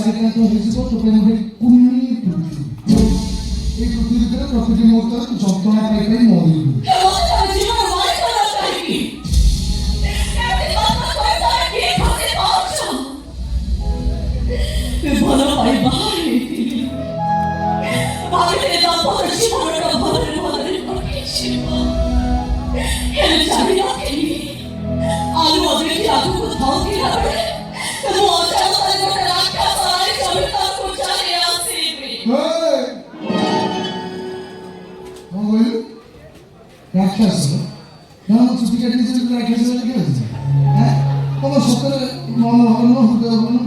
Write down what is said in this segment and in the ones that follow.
ଆକ୍ରାନ୍ତ ହୋଇଯିବ ତୋ ପାଇଁ ଗୋଟେ କୁନି ପୃଥିବୀ। এই পৃথিবীতে প্রতিটি মুহূর্তে যন্ত্রণা পাই পাই মরিব। রাক্ষস না ছুটি কাটিয়ে রাক্ষস কি হয়েছে? হ্যাঁ তোমার সত্যের মন হল হতে হবে না।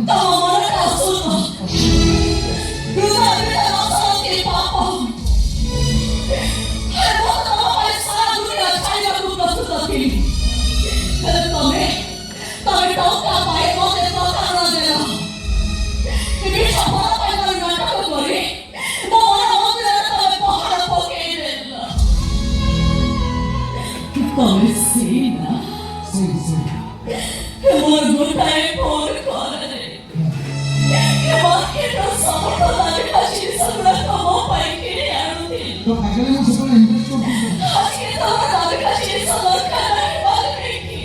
তো আগে আমি সেটা ইনভেস্ট করতে আজকে তো আমার কাছে সবার খানা পাবে কি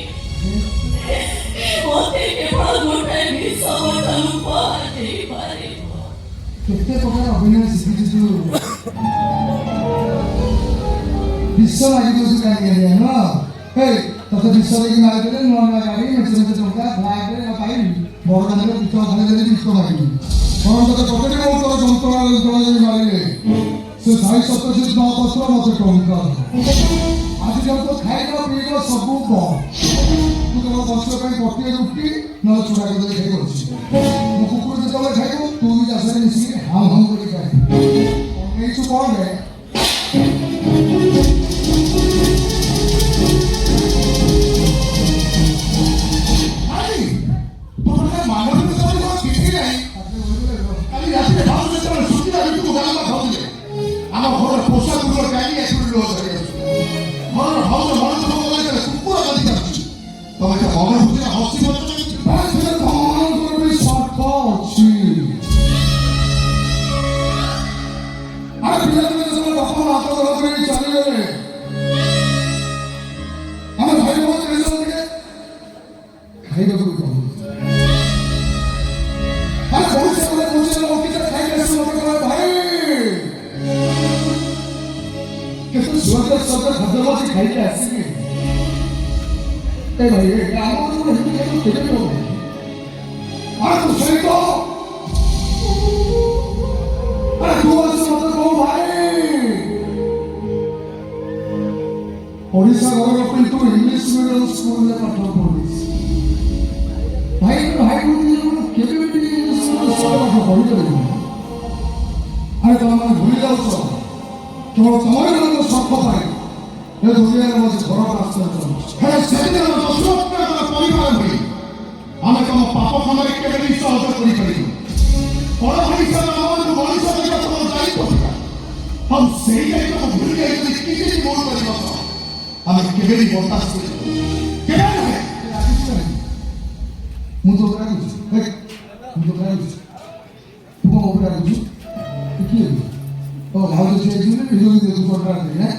ওতে কে বড় গোটায় সবার তালু পারে পারে কেতে প্রকার অভিনয় শিখিছো বিশ্ব লাগিছো কাহিনী না এই তত বিশ্ব লাগি মার দেলে নয় গাড়ি মেসেজ টঙ্কা ফ্লাইটে না পাই বড় দামে কিছু ধরে দিলে বিশ্ব লাগি কোন তো পকেটে মতো যন্ত্রণা মারিলে ସେ ସାଇ ସତ୍ୟଜିତ ମହାପାତ୍ର ମତେ ଟଙ୍କା ଆଜି ଯେହେତୁ ଖାଇବ ପିଇବ ସବୁ ବନ୍ଦ ତୁ କେବଳ ବଞ୍ଚିବା ପାଇଁ ଗୋଟିଏ ରୁଟି ନହେଲେ ଚୁଡ଼ା କଦଳୀ ଖାଇ ଅଛି ମୁଁ କୁକୁର ଯେତେବେଳେ ଖାଇବୁ ତୁ ବି ଚାଷରେ ମିଶିକି ହାଁ ହାଁ କରି ଖାଇବୁ ଅନେଇଛୁ କ'ଣ ରେ ଖାଇକି ଆସିବି ଏ ଭାଇ ଆମର କେତେ ତୁ ସହିତ ତୁ ଆସ ମତେ କହୁ ଭାଇ ଓଡ଼ିଶା ଘର କିନ୍ତୁ ଇଂଲିଶ ମିଡ଼ିୟମ ସ୍କୁଲରେ ପାଠ ପଢିଛି ଭାଇ ଭାଇ କେବେ ବି ଇଂଲିଶ ପାଠ ପଢିପାରିବୁ ଆରେ ତମେ ଭୁଲି ଯାଉଛ କେବଳ ତମର ସ୍ୱାର୍ଥ ପାଇଁ ଏ ଦୁନିଆରେ ମତେ ଘର ରାସ୍ତା ହେଲେ ସେଦିନ ଦଶରଥଙ୍କର ପରିବାର ଭଳି ଆମେ ତମ ପାପ କାମରେ କେବେ ବି ସହଯୋଗ କରିପାରିବୁ ବଡ଼ ମଣିଷର ଆମମାନଙ୍କୁ ମଣିଷ କରିବା ତମର ଦାୟିତ୍ୱ ଥିଲା ଆଉ ସେଇ ଦାୟିତ୍ୱକୁ ଭୁଲି ଯାଇଛନ୍ତି କିଛି ବି ଭୁଲ କରିବା ଆମେ କେବେ ବି ବରଦାସ୍ତ କରିବୁ କେବେ ନୁହେଁ ମୁଁ ତ ରାଗୁଛି ତୁ କ'ଣ ଉପରେ ରାଗୁଛୁ କିଏ ଓ ଭାଉଜ ଠିଆ ହେଇଯିବୁ ନିଜକୁ ଦେଖୁ କରିପାରନ୍ତି ନା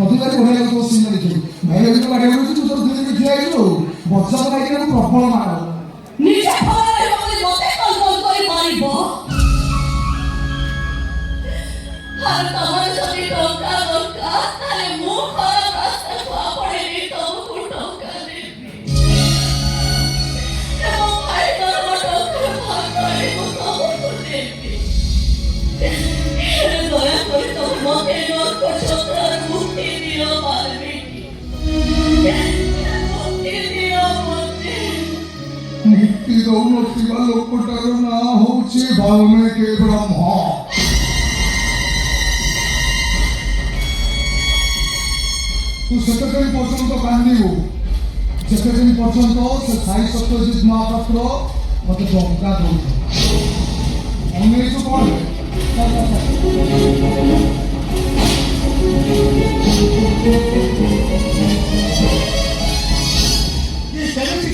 ଅଧିକାରୀ ବଢ଼ିଆ ଲାଗୁଥିବ ସିନେମା ଦେଖିବୁ ଭାଇ ଭାଇ ବାଡ଼ିଆ କରୁଛୁ ତୁ ତୋର ଧୀରେ ଧୀରେ ଠିଆ ହେଇଯିବୁ ବଚ୍ଚା ପାଇକି ପ୍ରବଳ ମାର ନିଜେ ମତେ କଣ୍ଟ୍ରୋଲ କରି ମାରିବ আর তোমার যদি টোকা দরকার তাহলে মুখ খারাপ রাস্তা পড়েনি তবু টোকা দেবে এবং ভাই ধর্ম টোকা ভাগ করে তবু দেবে দয়া করে তোমার মতে লক্ষ্য ছোটার মুক্তি দিও পারবে মুক্তি দিও মুক্তি দৌলতিবা লোকটার না হচ্ছে বাল্মীকি ব্রহ্মা तू सेक्रेटरी पर्यंत कांदिबू सेक्रेटरी पर्यंत से साई सत्यजित महापात्र मत टंका दौ अनेक कौन ये